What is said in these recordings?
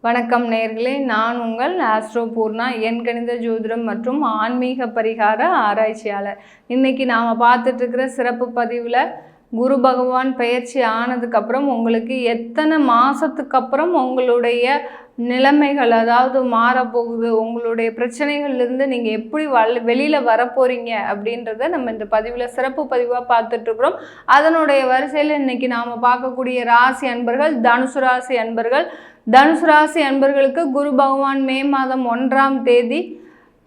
வணக்கம் நேயர்களே, நான் உங்கள் ஆஸ்ட்ரோ பூர்ணா, எண்கணித ஜோதிடம் மற்றும் ஆன்மீக பரிகார ஆராய்ச்சியாளர். இன்னைக்கு நாம் பார்த்துட்டு இருக்கிற சிறப்பு பதிவில் குரு பகவான் பயிற்சி ஆனதுக்கப்புறம் உங்களுக்கு எத்தனை மாதத்துக்கு அப்புறம் உங்களுடைய நிலைமைகள் அதாவது மாறப்போகுது, உங்களுடைய பிரச்சனைகள்லேருந்து நீங்கள் எப்படி வெளியில் வரப்போகிறீங்க அப்படின்றத நம்ம இந்த பதிவில் சிறப்பு பதிவாக பார்த்துட்ருக்குறோம். அதனுடைய வரிசையில் இன்றைக்கி நாம் பார்க்கக்கூடிய ராசி அன்பர்கள் தனுசு ராசி அன்பர்கள். தனுசு ராசி அன்பர்களுக்கு குரு பகவான் மே மாதம் 1ஆம் தேதி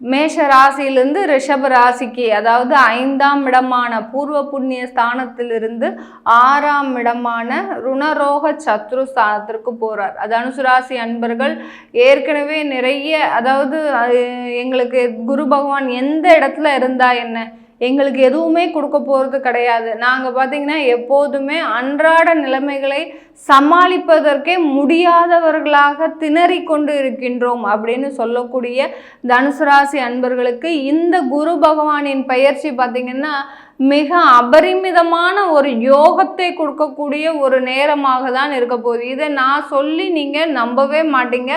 மேஷ ராசியிலிருந்து ரிஷப ராசிக்கு, அதாவது 5ஆம் இடமான பூர்வ புண்ணிய ஸ்தானத்திலிருந்து 6ஆம் இடமான ருணரோக சத்ரு ஸ்தானத்திற்கு போகிறார். தனுசு ராசி அன்பர்கள் ஏற்கனவே நிறைய, அதாவது எங்களுக்கு குரு பகவான் எந்த இடத்துல இருந்தா என்ன, எங்களுக்கு எதுவுமே கொடுக்க போகிறது கிடையாது, நாங்கள் பார்த்திங்கன்னா எப்போதுமே அன்றாட நிலைமைகளை சமாளிப்பதற்கே முடியாதவர்களாக திணறி கொண்டு இருக்கின்றோம் அப்படின்னு சொல்லக்கூடிய தனுசு ராசி அன்பர்களுக்கு இந்த குரு பகவானின் பயிற்சி பார்த்திங்கன்னா மிக அபரிமிதமான ஒரு யோகத்தை கொடுக்கக்கூடிய ஒரு நேரமாக தான் இருக்க போகுது. இதை நான் சொல்லி நீங்கள் நம்பவே மாட்டீங்க.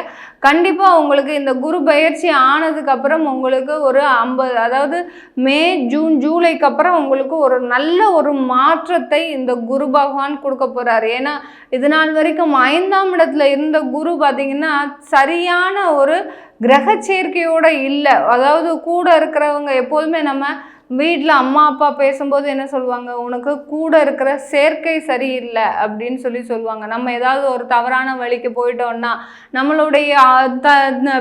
கண்டிப்பாக உங்களுக்கு இந்த குரு பயிற்சி ஆனதுக்கப்புறம் உங்களுக்கு ஒரு 50, அதாவது மே ஜூன் ஜூலைக்கு அப்புறம் உங்களுக்கு ஒரு நல்ல ஒரு மாற்றத்தை இந்த குரு பகவான் கொடுக்க போகிறார். ஏன்னா இது நாள் வரைக்கும் 5ஆம் இடத்துல இருந்த குரு பார்த்திங்கன்னா சரியான ஒரு கிரக சேர்க்கையோடு இல்லை. அதாவது கூட இருக்கிறவங்க எப்போதுமே நம்ம வீட்டில் அம்மா அப்பா பேசும்போது என்ன சொல்லுவாங்க, உனக்கு கூட இருக்கிற சேர்க்கை சரியில்லை அப்படின்னு சொல்லுவாங்க. நம்ம ஏதாவது ஒரு தவறான வழிக்கு போயிட்டோம்னா நம்மளுடைய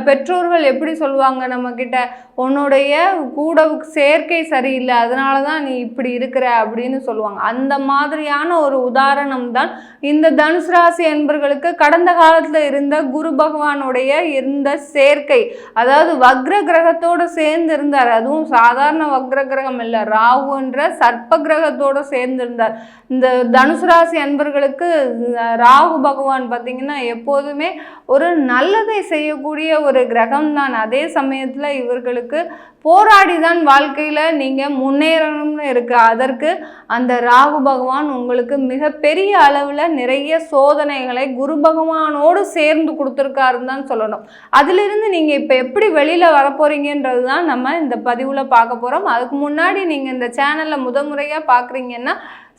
பெற்றோர்கள் எப்படி சொல்லுவாங்க நம்மக்கிட்ட, உன்னுடைய கூட சேர்க்கை சரியில்லை, அதனால தான் நீ இப்படி இருக்கிற அப்படின்னு சொல்லுவாங்க. அந்த மாதிரியான ஒரு உதாரணம் தான் இந்த தனுசு ராசி என்பர்களுக்கு கடந்த காலத்தில் இருந்த குரு பகவானுடைய இருந்த சேர்க்கை. அதாவது வக்ர கிரகத்தோடு சேர்ந்து இருந்தார். அதுவும் சாதாரண வக்ர கிரகம் இல்லை, ராகு என்ற சர்ப்ப கிரகத்தோடு சேர்ந்திருந்தார். இந்த தனுசு ராசி அன்பர்களுக்கு ராகு பகவான் பார்த்தீங்கன்னா எப்போதுமே ஒரு நல்லதை செய்யக்கூடிய ஒரு கிரகம் தான். அதே சமயத்தில் இவர்களுக்கு போராடி தான் வாழ்க்கையில் நீங்கள் முன்னேறணும்னு இருக்கு. அதற்கு அந்த ராகு பகவான் உங்களுக்கு மிகப்பெரிய அளவில் நிறைய சோதனைகளை குரு பகவானோடு சேர்ந்து கொடுத்துருக்காருன்னு தான் சொல்லணும். அதிலிருந்து நீங்கள் இப்போ எப்படி வெளியில் வரப்போறீங்கன்றது தான் நம்ம இந்த பதிவில் பார்க்க போகிறோம். அதுக்கு முன்னாடி நீங்கள் இந்த சேனலில் முறையாக பார்க்குறீங்கன்னா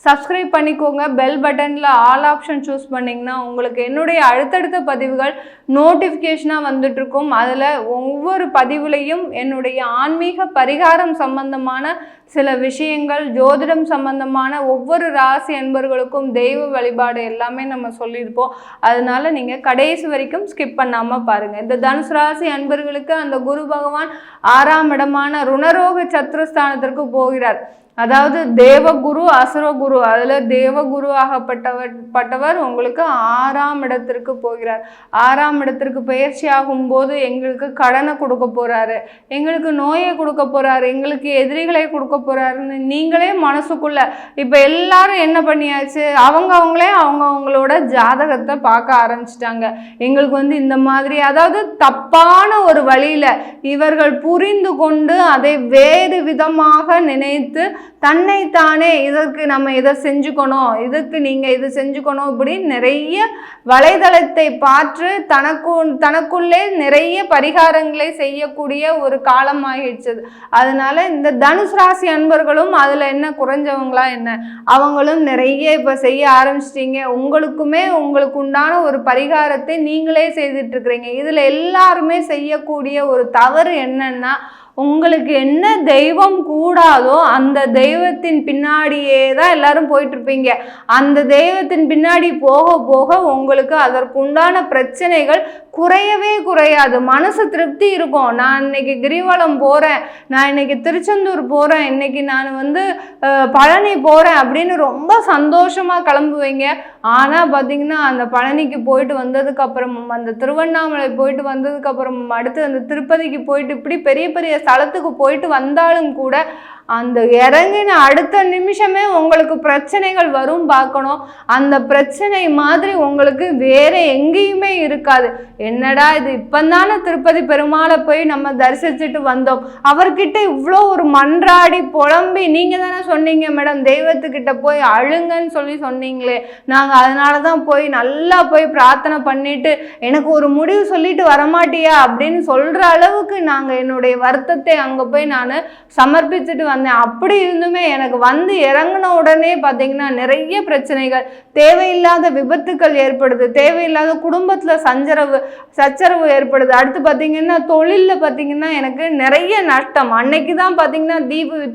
சப்ஸ்கிரைப் பண்ணிக்கோங்க. பெல் பட்டனில் ஆல் ஆப்ஷன் சூஸ் பண்ணிங்கன்னா உங்களுக்கு என்னுடைய அடுத்தடுத்த பதிவுகள் நோட்டிஃபிகேஷனாக வந்துட்டுருக்கும். அதில் ஒவ்வொரு பதிவுலையும் என்னுடைய ஆன்மீக பரிகாரம் சம்பந்தமான சில விஷயங்கள், ஜோதிடம் சம்பந்தமான ஒவ்வொரு ராசி அன்பர்களுக்கும் தெய்வ வழிபாடு எல்லாமே நம்ம சொல்லியிருப்போம். அதனால நீங்கள் கடைசி வரைக்கும் ஸ்கிப் பண்ணாமல் பாருங்கள். இந்த தனுசு ராசி அன்பர்களுக்கு அந்த குரு பகவான் 6ஆம் இடமான ருணரோக சத்ருஸ்தானத்திற்கு போகிறார். அதாவது தேவகுரு அசுரகுரு, அதில் தேவகுரு ஆகப்பட்டவர் உங்களுக்கு 6ஆம் இடத்திற்கு போகிறார். 6ஆம் இடத்திற்கு பயிற்சி ஆகும்போது எங்களுக்கு கடனை கொடுக்க போகிறாரு, எங்களுக்கு நோயை கொடுக்க போகிறாரு, எங்களுக்கு எதிரிகளை கொடுக்க போகிறாருன்னு நீங்களே மனசுக்குள்ள இப்போ எல்லாரும் என்ன பண்ணியாச்சு, அவங்களோட ஜாதகத்தை பார்க்க ஆரம்பிச்சிட்டாங்க. எங்களுக்கு இந்த மாதிரி, அதாவது தப்பான ஒரு வழியில் இவர்கள் புரிந்து கொண்டு அதை வேறு விதமாக நினைத்து தன்னைத்தானே இதற்கு நம்ம இதை செஞ்சுக்கணும், இதுக்கு நீங்கள் இது செஞ்சுக்கணும், இப்படி நிறைய வலைதளத்தை பார்த்து தனக்குள்ளே நிறைய பரிகாரங்களை செய்யக்கூடிய ஒரு காலமாகிடுச்சு. அதனால இந்த தனுசு ராசி அன்பர்களும் அதில் என்ன குறைஞ்சவங்களா என்ன, அவங்களும் நிறைய இப்போ செய்ய ஆரம்பிச்சிட்டீங்க. உங்களுக்கு உண்டான ஒரு பரிகாரத்தை நீங்களே செய்துட்டு இருக்கிறீங்க. இதில் எல்லாருமே செய்யக்கூடிய ஒரு தவறு என்னன்னா, உங்களுக்கு என்ன தெய்வம் கூடாதோ அந்த தெய்வத்தின் பின்னாடியே தான் எல்லாரும் போயிட்டு இருப்பீங்க. அந்த தெய்வத்தின் பின்னாடி போக போக உங்களுக்கு அதற்குண்டான பிரச்சனைகள் குறையவே குறையாது. மனசு திருப்தி இருக்கும். நான் இன்னைக்கு கிரிவலம் போகிறேன், நான் இன்னைக்கு திருச்செந்தூர் போகிறேன், இன்னைக்கு நான் பழனி போகிறேன் அப்படின்னு ரொம்ப சந்தோஷமாக கிளம்புவீங்க. ஆனால் பார்த்தீங்கன்னா அந்த பழனிக்கு போயிட்டு வந்ததுக்கப்புறமும், அந்த திருவண்ணாமலை போயிட்டு வந்ததுக்கப்புறமும், அடுத்து அந்த திருப்பதிக்கு போயிட்டு இப்படி பெரிய பெரிய ஸ்தலத்துக்கு போயிட்டு வந்தாலும் கூட அந்த இறங்கின அடுத்த நிமிஷமே உங்களுக்கு பிரச்சனைகள் வரும் பார்க்கணும். அந்த பிரச்சனை மாதிரி உங்களுக்கு வேற எங்கேயுமே இருக்காது. என்னடா இது, இப்பந்தானே திருப்பதி பெருமாளை போய் நம்ம தரிசிச்சுட்டு வந்தோம், அவர்கிட்ட இவ்வளோ ஒரு மன்றாடி புலம்பி, நீங்க தானே சொன்னீங்க மேடம் தெய்வத்துக்கிட்ட போய் அழுங்கன்னு சொல்லி சொன்னீங்களே, நாங்கள் அதனால தான் போய் நல்லா போய் பிரார்த்தனை பண்ணிட்டு எனக்கு ஒரு முடிவு சொல்லிட்டு வரமாட்டியா அப்படின்னு சொல்ற அளவுக்கு நாங்கள் என்னுடைய வருத்தத்தை அங்கே போய் நான் சமர்ப்பிச்சுட்டு வந்தேன். அப்படி இருந்துமே எனக்கு வந்து இறங்கின உடனே பார்த்தீங்கன்னா நிறைய பிரச்சனைகள், தேவையில்லாத விபத்துக்கள் ஏற்படுது, தேவையில்லாத குடும்பத்தில் சச்சரவு ஏற்படுது. அடுத்து பார்த்தீங்கன்னா தொழிலில் பார்த்தீங்கன்னா எனக்கு நிறைய நஷ்டம். அன்னைக்கு தான் பார்த்தீங்கன்னா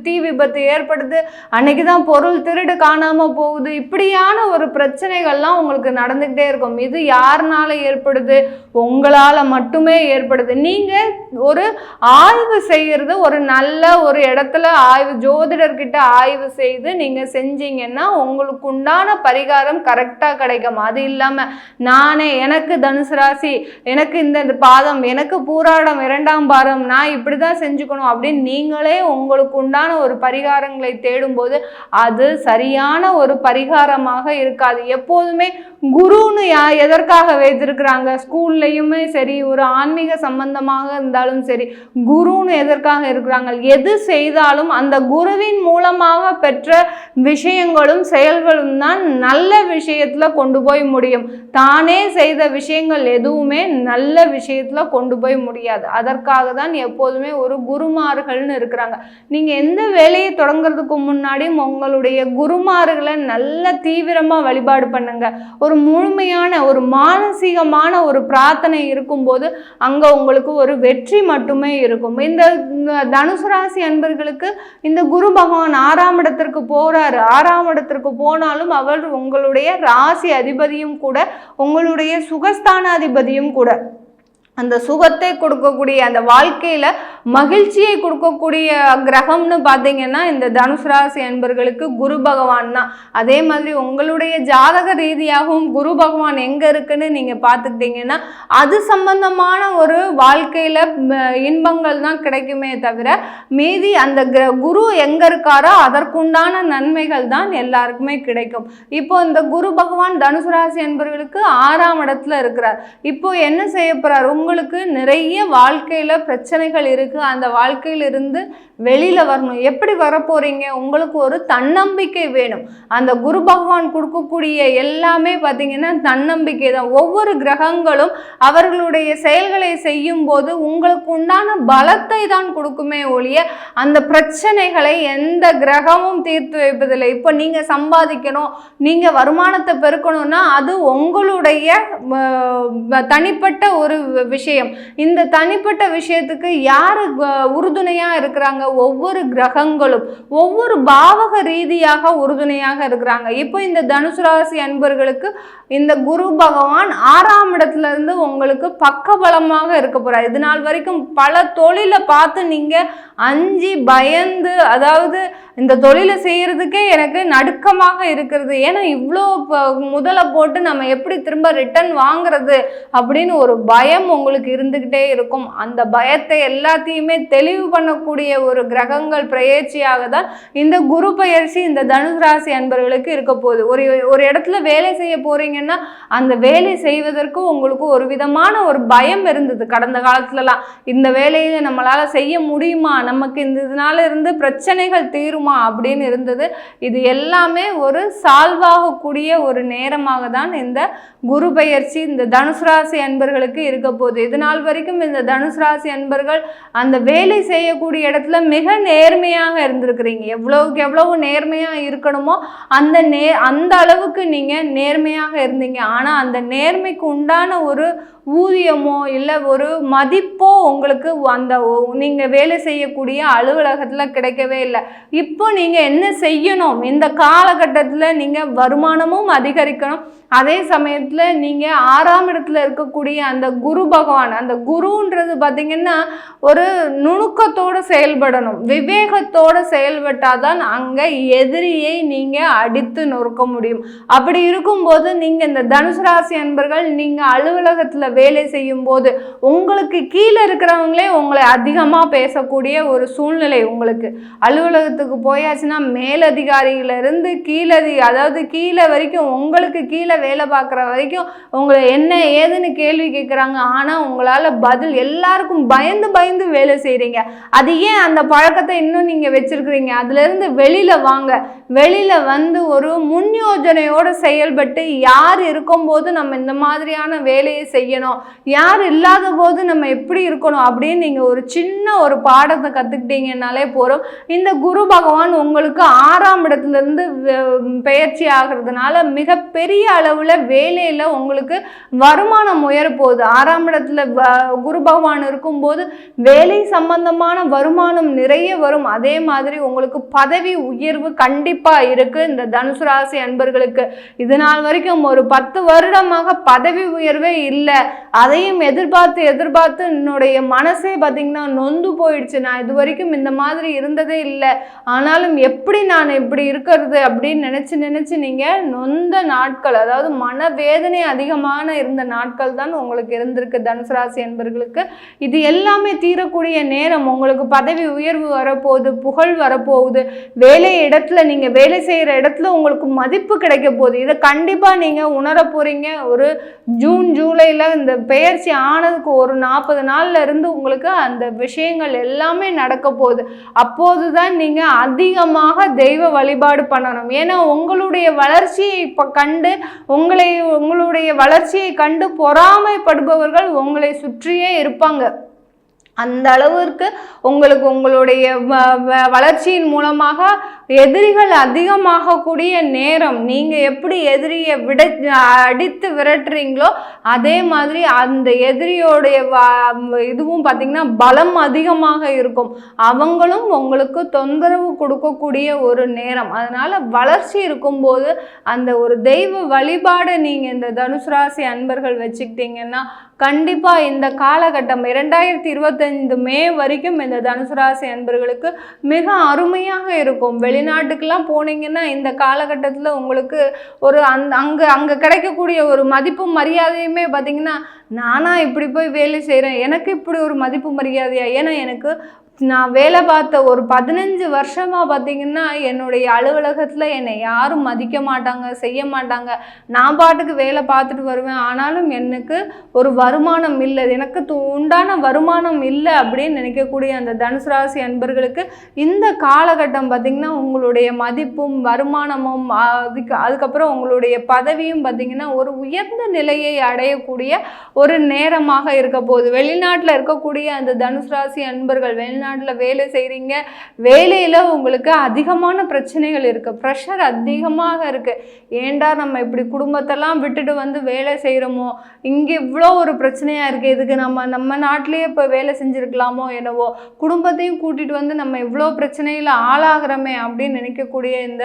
தீ விபத்து ஏற்படுது, அன்னைக்கு தான் பொருள் திருடு காணாமல் போகுது. இப்படியான ஒரு பிரச்சனைகள்லாம் உங்களுக்கு நடந்துக்கிட்டே இருக்கும். இது யாருனால ஏற்படுது? உங்களால் மட்டுமே ஏற்படுது. நீங்கள் ஒரு ஆய்வு செய்கிறது, ஒரு நல்ல ஒரு இடத்துல ஜோதிடர்கிட்ட ஆய்வு செய்து நீங்கள் செஞ்சீங்கன்னா உங்களுக்கு உண்டான பரிகாரம் கரெக்டாக கிடைக்கும். அது இல்லாமல் எனக்கு தனுசு ராசி, எனக்கு இந்த பாதம், எனக்கு பூராடம் 2ஆம் பாதம், நான் இப்படி தான் செஞ்சுக்கணும் அப்படின்னு நீங்களே உங்களுக்கு உண்டான ஒரு பரிகாரங்களை தேடும்போது அது சரியான ஒரு பரிகாரமாக இருக்காது. எப்போதுமே குருன்னு எதற்காக வைத்திருக்கிறாங்க? ஸ்கூல்லையுமே சரி, ஒரு ஆன்மீக சம்பந்தமாக இருந்தாலும் சரி, குருன்னு எதற்காக இருக்கிறாங்க? எது செய்தாலும் அந்த குருவின் மூலமாக பெற்ற விஷயங்களும் செயல்களும் தான் நல்ல விஷயத்துல கொண்டு போய் முடியும். தானே செய்த விஷயங்கள் எதுவுமே நல்ல விஷயத்துல கொண்டு போய் முடியாது. அதற்காக தான் எப்போதுமே ஒரு குருமார்கள்னு இருக்கிறாங்க. நீங்க எந்த வேலையை தொடங்குறதுக்கு முன்னாடி உங்களுடைய குருமார்களை நல்ல தீவிரமா வழிபாடு பண்ணுங்க. ஒரு முழுமையான ஒரு மானசீகமான ஒரு பிரார்த்தனை இருக்கும்போது அங்க உங்களுக்கு ஒரு வெற்றி மட்டுமே இருக்கும். இந்த தனுசு ராசி அன்பர்களுக்கு இந்த குரு பகவான் 6ஆம் இடத்திற்கு போறாரு. 6ஆம் இடத்திற்கு போனாலும் அவர் உங்களுடைய ராசி அதிபதியும் கூட, உங்களுடைய சுகஸ்தானாதிபதியும் கூட. அந்த சுகத்தை கொடுக்கக்கூடிய, அந்த வாழ்க்கையில மகிழ்ச்சியை கொடுக்கக்கூடிய கிரகம்னு பார்த்தீங்கன்னா இந்த தனுசு ராசி அன்பர்களுக்கு குரு பகவான் தான். அதே மாதிரி உங்களுடைய ஜாதக ரீதியாகவும் குரு பகவான் எங்க இருக்குன்னு நீங்க பார்த்துக்கிட்டீங்கன்னா அது சம்பந்தமான ஒரு வாழ்க்கையில இன்பங்கள் தான் கிடைக்குமே தவிர மீதி அந்த குரு எங்க இருக்காரோ அதற்குண்டான நன்மைகள் தான் எல்லாருக்குமே கிடைக்கும். இப்போ இந்த குரு பகவான் தனுசு ராசி அன்பர்களுக்கு 6ஆம் இடத்துல இருக்கிறார். இப்போ என்ன செய்ய போறார்? உங்களுக்கு நிறைய வாழ்க்கையில பிரச்சனைகள் இருக்கு, அந்த வாழ்க்கையிலிருந்து வெளியில வரணும். எப்படி வரப்போறீங்க? உங்களுக்கு ஒரு தன்னம்பிக்கை வேணும். அந்த குரு பகவான் கொடுக்கக்கூடிய எல்லாமே பார்த்தீங்கன்னா தன்னம்பிக்கை தான். ஒவ்வொரு கிரகங்களும் அவர்களுடைய செயல்களை செய்யும் போது உங்களுக்கு உண்டான பலத்தை தான் கொடுக்குமே ஒழிய அந்த பிரச்சனைகளை எந்த கிரகமும் தீர்த்து வைப்பதில்லை. இப்போ நீங்க சம்பாதிக்கணும், நீங்க வருமானத்தை பெருக்கணும்னா அது உங்களுடைய தனிப்பட்ட ஒரு விஷயம். இந்த தனிப்பட்ட விஷயத்துக்கு யாரு உறுதுணையா இருக்கிறாங்க? ஒவ்வொரு கிரகங்களும் ஒவ்வொரு பாவக ரீதியாக உறுதுணையாக இருக்கிறாங்க. இப்போ இந்த தனுசு ராசி அன்பர்களுக்கு இந்த குரு பகவான் 6ஆம் இடத்துல இருந்து உங்களுக்கு பக்கபலமாக இருக்க போறார். இது நாள் வரைக்கும் பல தொழிலை பார்த்து நீங்க அஞ்சி பயந்து, அதாவது இந்த தொழிலை செய்யறதுக்கே எனக்கு நடுக்கமாக இருக்கிறது, ஏன்னா இவ்வளோ முதலை போட்டு நம்ம எப்படி திரும்ப ரிட்டர்ன் வாங்குறது அப்படின்னு ஒரு பயம் உங்களுக்கு இருந்துகிட்டே இருக்கும். அந்த பயத்தை எல்லாத்தையுமே தெளிவு பண்ணக்கூடிய ஒரு கிரகங்கள் பிரயேட்சியாக தான் இந்த குரு பயிற்சி இந்த தனுசு ராசி அன்பர்களுக்கு இருக்க போகுது. ஒரு இடத்துல வேலை செய்ய போறீங்கன்னா அந்த வேலை செய்வதற்கு உங்களுக்கு ஒரு விதமான ஒரு பயம் இருந்தது கடந்த காலத்துலலாம். இந்த வேலையை நம்மளால செய்ய முடியுமா, நமக்கு இந்த இதனால இருந்து பிரச்சனைகள் தீருமா அப்படின்னு இருந்தது. இது எல்லாமே ஒரு சால்வாகக்கூடிய ஒரு நேரமாக தான் இந்த குரு பயிற்சி இந்த தனுசு ராசி அன்பர்களுக்கு இருக்க போகுது. இது நாள் வரைக்கும் இந்த தனுசு ராசி அன்பர்கள் அந்த வேலை செய்யக்கூடிய இடத்துல மிக நேர்மையாக இருந்திருக்கிறீங்க. எவ்வளவுக்கு எவ்வளவு நேர்மையா இருக்கணுமோ அந்த அளவுக்கு நீங்க நேர்மையாக இருந்தீங்க. ஆனா அந்த நேர்மைக்கு உண்டான ஒரு ஊதியமோ இல்லை ஒரு மதிப்போ உங்களுக்கு அந்த நீங்க வேலை செய்யக்கூடிய அலுவலகத்துல கிடைக்கவே இல்லை. இப்போ நீங்க என்ன செய்யணும்? இந்த காலகட்டத்துல நீங்க வருமானமும் அதிகரிக்கணும், அதே சமயத்துல நீங்க 6ஆம் இடத்துல இருக்கக்கூடிய அந்த குரு பகவான், அந்த குருன்றது பார்த்தீங்கன்னா ஒரு நுணுக்கத்தோடு செயல்படணும், விவேகத்தோட செயல்பட்டாதான் அங்க எதிரியை நீங்க அடித்து நொறுக்க முடியும். அப்படி இருக்கும்போது நீங்க இந்த தனுசு ராசி அன்பர்கள் நீங்க அலுவலகத்துல வேலை செய்யும் போது உங்களுக்கு கீழே இருக்கிறவங்களே உங்களை அதிகமாக பேசக்கூடிய ஒரு சூழ்நிலை. உங்களுக்கு அலுவலகத்துக்கு போயாச்சுன்னா மேலதிகாரியிலிருந்து அதாவது கீழே வரைக்கும், உங்களுக்கு கீழே வேலை பார்க்குற வரைக்கும் உங்களை என்ன ஏதுன்னு கேள்வி கேட்குறாங்க. ஆனால் உங்களால் பதில் எல்லாருக்கும் பயந்து பயந்து வேலை செய்கிறீங்க. அது ஏன் அந்த பழக்கத்தை இன்னும் நீங்கள் வச்சிருக்கிறீங்க? அதுலேருந்து வெளியில் வாங்க. வெளியில் வந்து ஒரு முன் யோஜனையோடு செயல்பட்டு யார் இருக்கும்போது நம்ம இந்த மாதிரியான வேலையை செய்யணும், யார் இல்லாத போது நம்ம எப்படி இருக்கணும் அப்படின்னு நீங்கள் ஒரு சின்ன ஒரு பாடத்தை கற்றுக்கிட்டீங்கன்னாலே போகிறோம். இந்த குரு பகவான் உங்களுக்கு 6ஆம் இடத்துலேருந்து பெயர்ச்சி ஆகிறதுனால மிகப்பெரிய அளவில் வேலையில் உங்களுக்கு வருமானம் உயரப்போகுது. 6ஆம் இடத்துல குரு பகவான் இருக்கும்போது வேலை சம்பந்தமான வருமானம் நிறைய வரும். அதே மாதிரி உங்களுக்கு பதவி உயர்வு கண்டிப்பாக இருக்குது. இந்த தனுசு ராசி அன்பர்களுக்கு இது நாள் வரைக்கும் ஒரு 10 வருடமாக பதவி உயர்வே இல்லை. அதையும் எதிர்பார்த்து என்னுடைய மனசே பார்த்தீங்கன்னா நொந்து போயிடுச்சு. நான் இது வரைக்கும் இந்த மாதிரி இருந்ததே இல்லை, ஆனாலும் எப்படி நான் இப்படி இருக்கிறது அப்படின்னு நினச்சி நீங்கள் நொந்த நாட்கள், அதாவது மனவேதனை அதிகமான இருந்த நாட்கள் தான் உங்களுக்கு இருந்திருக்கு தனுசு ராசி அன்பர்களுக்கு. இது எல்லாமே தீரக்கூடிய நேரம். உங்களுக்கு பதவி உயர்வு வரப்போகுது, புகழ் வரப்போகுது, வேலை இடத்துல நீங்கள் வேலை செய்கிற இடத்துல உங்களுக்கு மதிப்பு கிடைக்க போகுது. இதை கண்டிப்பாக நீங்கள் உணர போகிறீங்க. ஒரு ஜூன் ஜூலையில் இந்த பெயர்ச்சி ஆனதுக்கு ஒரு 40 நாள்ல இருந்து உங்களுக்கு அந்த விஷயங்கள் எல்லாமே நடக்க போகுது. அப்போது தான் நீங்கள் அதிகமாக தெய்வ வழிபாடு பண்ணணும். ஏன்னா உங்களுடைய வளர்ச்சியை கண்டு உங்களுடைய வளர்ச்சியை கண்டு பொறாமைப்படுபவர்கள் உங்களை சுற்றியே இருப்பாங்க. அந்த அளவிற்கு உங்களுக்கு உங்களுடைய வளர்ச்சியின் மூலமாக எதிரிகள் அதிகமாகக்கூடிய நேரம். நீங்கள் எப்படி எதிரியை அடித்து விரட்டுறீங்களோ அதே மாதிரி அந்த எதிரியோடைய இதுவும் பார்த்திங்கன்னா பலம் அதிகமாக இருக்கும். அவங்களும் உங்களுக்கு தொந்தரவு கொடுக்கக்கூடிய ஒரு நேரம். அதனால் வளர்ச்சி இருக்கும்போது அந்த ஒரு தெய்வ வழிபாடை நீங்கள் இந்த தனுசு ராசி அன்பர்கள் வச்சுக்கிட்டீங்கன்னா கண்டிப்பாக இந்த காலகட்டம் 2025 மே வரைக்கும் இந்த தனுசு ராசி அன்பர்களுக்கு மிக அருமையாக இருக்கும். வெளிநாட்டுக்கெல்லாம் போனீங்கன்னா இந்த காலகட்டத்தில் உங்களுக்கு ஒரு அங்கே கிடைக்கக்கூடிய ஒரு மதிப்பும் மரியாதையுமே பார்த்திங்கன்னா, நானா இப்படி போய் வேலை செய்கிறேன், எனக்கு இப்படி ஒரு மதிப்பு மரியாதையா? ஏன்னா நான் வேலை பார்த்த ஒரு 15 வருஷமாக பார்த்திங்கன்னா என்னுடைய அலுவலகத்தில் என்னை யாரும் மதிக்க மாட்டாங்க, செய்ய மாட்டாங்க. நான் பாட்டுக்கு வேலை பார்த்துட்டு வருவேன், ஆனாலும் எனக்கு ஒரு வருமானம் இல்லை, எனக்கு உண்டான வருமானம் இல்லை அப்படின்னு நினைக்கக்கூடிய அந்த தனுசு ராசி அன்பர்களுக்கு இந்த காலகட்டம் பார்த்திங்கன்னா உங்களுடைய மதிப்பும் வருமானமும் அதுக்கப்புறம் உங்களுடைய பதவியும் பார்த்திங்கன்னா ஒரு உயர்ந்த நிலையை அடையக்கூடிய ஒரு நேரமாக இருக்க போகுது. வெளிநாட்டில் இருக்கக்கூடிய அந்த தனுசு ராசி அன்பர்கள் வெளிநாட்டில் வேலை செய்கிறீங்க, வேலையில் உங்களுக்கு அதிகமான பிரச்சனைகள் இருக்குது, ப்ரெஷர் அதிகமாக இருக்குது. ஏண்டா நம்ம இப்படி குடும்பத்தெல்லாம் விட்டுட்டு வந்து வேலை செய்கிறோமோ, இங்கே இவ்வளோ ஒரு பிரச்சனையாக இருக்குது, இதுக்கு நம்ம நாட்டிலேயே இப்போ வேலை செஞ்சுருக்கலாமோ என்னவோ, குடும்பத்தையும் கூட்டிகிட்டு வந்து நம்ம இவ்வளோ பிரச்சனையில் ஆளாகிறோமே அப்படின்னு நினைக்கக்கூடிய இந்த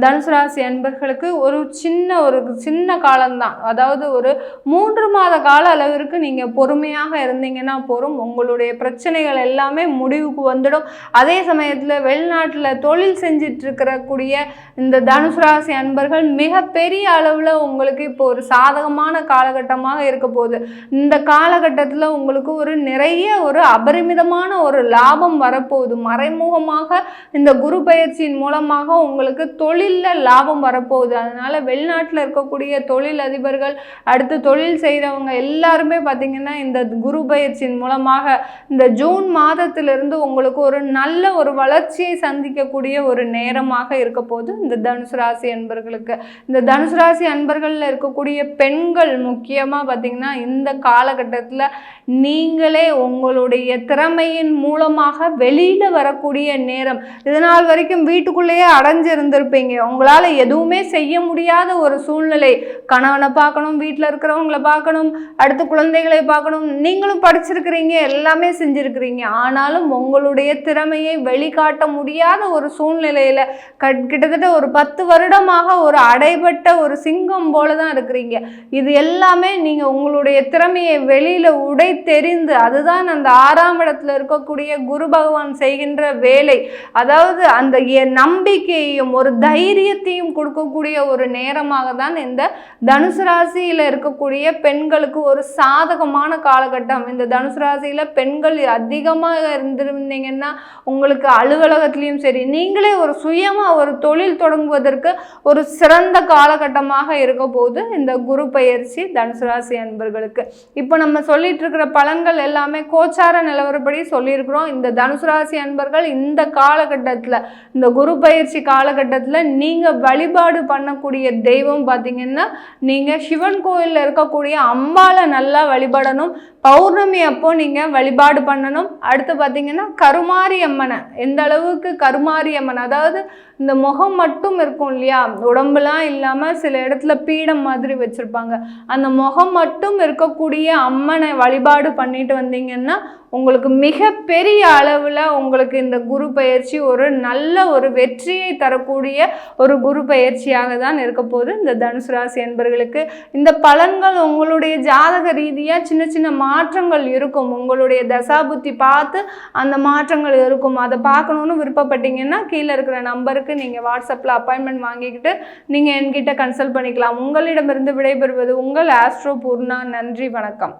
தனுசு ராசி அன்பர்களுக்கு ஒரு சின்ன காலம்தான். அதாவது ஒரு 3 மாத கால அளவிற்கு நீங்கள் பொறுமையாக இருந்தீங்கன்னா போதும், உங்களுடைய பிரச்சனைகள் எல்லாமே முடிவுக்கு வந்துடும். அதே சமயத்தில் வெளிநாட்டில் தொழில் செஞ்சிட்டு இருக்கக்கூடிய இந்த தனுசு ராசி அன்பர்கள் மிகப்பெரிய அளவில் உங்களுக்கு இப்போ ஒரு சாதகமான காலகட்டமாக இருக்க போகுது. இந்த காலகட்டத்தில் உங்களுக்கு நிறைய ஒரு அபரிமிதமான ஒரு லாபம் வரப்போகுது. மறைமுகமாக இந்த குரு பயிற்சியின் மூலமாக உங்களுக்கு தொழிலில் லாபம் வரப்போகுது. அதனால் வெளிநாட்டில் இருக்கக்கூடிய தொழில் அதிபர்கள், அடுத்து தொழில் செய்கிறவங்க எல்லாருமே பார்த்திங்கன்னா இந்த குரு பயிற்சியின் மூலமாக இந்த ஜூன் மாதத்திலிருந்து உங்களுக்கு ஒரு நல்ல ஒரு வளர்ச்சியை சந்திக்கக்கூடிய ஒரு நேரமாக இருக்க போது இந்த தனுசு ராசி அன்பர்களுக்கு. இந்த தனுசு ராசி அன்பர்களில் இருக்கக்கூடிய பெண்கள் முக்கியமாக பார்த்திங்கன்னா இந்த காலகட்டத்தில் நீங்களே உங்களுடைய திறமையின் மூலமாக வெளியில் வரக்கூடிய நேரம். இதனால் வரைக்கும் வீட்டுக்குள்ளேயே அடைஞ்சிருந்திருப்பீங்க, உங்களால் எதுவுமே செய்ய முடியாத ஒரு சூழ்நிலை. கணவனை பார்க்கணும், வீட்டில் இருக்கிறவங்களை பார்க்கணும், அடுத்து குழந்தைகளை பார்க்கணும், நீங்களும் படிச்சிருக்கிறீங்க, எல்லாமே செஞ்சுருக்கிறீங்க, ஆனாலும் உங்களுடைய திறமையை வெளிக்காட்ட முடியாத ஒரு சூழ்நிலையில் கிட்டத்தட்ட ஒரு 10 வருடமாக ஒரு அடைபட்ட ஒரு சிங்கம் போல தான் இருக்கிறீங்க. இது எல்லாமே நீங்கள் உங்களுடைய திறமையை வெளியில் தெரிந்து, அதுதான் அந்த 6ஆம் இடத்துல இருக்கக்கூடிய குரு பகவான் செய்கின்ற வேலை. அதாவது அந்த நம்பிக்கையையும் ஒரு ஒரு தைரியத்தையும் கொடுக்கக்கூடிய ஒரு நேரமாக தான் இந்த தனுசு ராசியில் இருக்கக்கூடிய பெண்களுக்கு ஒரு சாதகமான காலகட்டம். இந்த தனுசு ராசியில் பெண்கள் அதிகமாக இருந்திருந்தீங்கன்னா உங்களுக்கு அலுவலகத்திலையும் சரி, நீங்களே ஒரு சுயமாக ஒரு தொழில் தொடங்குவதற்கு ஒரு சிறந்த காலகட்டமாக இருக்க போது இந்த குரு பயிற்சி தனுசு ராசி அன்பர்களுக்கு. இப்போ நம்ம சொல்லிட்டு இருக்கிற பலன்கள் எல்லாமே கோச்சார நிலவரப்படி சொல்லியிருக்கிறோம். இந்த தனுசு ராசி அன்பர்கள் இந்த காலகட்டத்தில், இந்த குரு பயிற்சி காலகட்டத்தில் நீங்கள் வழிபாடு பண்ணக்கூடிய தெய்வம் பார்த்தீங்கன்னா, நீங்கள் சிவன் கோயிலில் இருக்கக்கூடிய அம்பாளை நல்லா வழிபடணும். பௌர்ணமி அப்போ நீங்கள் வழிபாடு பண்ணணும். அடுத்து பார்த்தீங்கன்னா கருமாரி அம்மனை, எந்த அளவுக்கு கருமாரி அம்மன், அதாவது இந்த முகம் மட்டும் இருக்கும் இல்லையா, உடம்புலாம் இல்லாமல் சில இடத்துல பீடம் மாதிரி வச்சுருப்பாங்க, அந்த முகம் மட்டும் இருக்கக்கூடிய அம்மனை வழிபாடு பண்ணிட்டு வந்தீங்கன்னா உங்களுக்கு மிகப்பெரிய அளவில் உங்களுக்கு இந்த குரு பயிற்சி ஒரு நல்ல ஒரு வெற்றியை தரக்கூடிய ஒரு குரு பயிற்சியாக தான் இருக்க போது இந்த தனுசு ராசி என்பர்களுக்கு. இந்த பலன்கள் உங்களுடைய ஜாதக ரீதியாக சின்ன சின்ன மாற்றங்கள் இருக்கும். உங்களுடைய தசாபுத்தி பார்த்து அந்த மாற்றங்கள் இருக்கும். அதை பார்க்கணுன்னு விருப்பப்பட்டீங்கன்னா கீழே இருக்கிற நம்பருக்கு நீங்கள் வாட்ஸ்அப்பில் அப்பாயின்மெண்ட் வாங்கிக்கிட்டு நீங்கள் என்கிட்ட கன்சல்ட் பண்ணிக்கலாம். உங்களிடமிருந்து விடைபெறுவது உங்கள் ஆஸ்ட்ரோ பூர்ணா. நன்றி, வணக்கம்.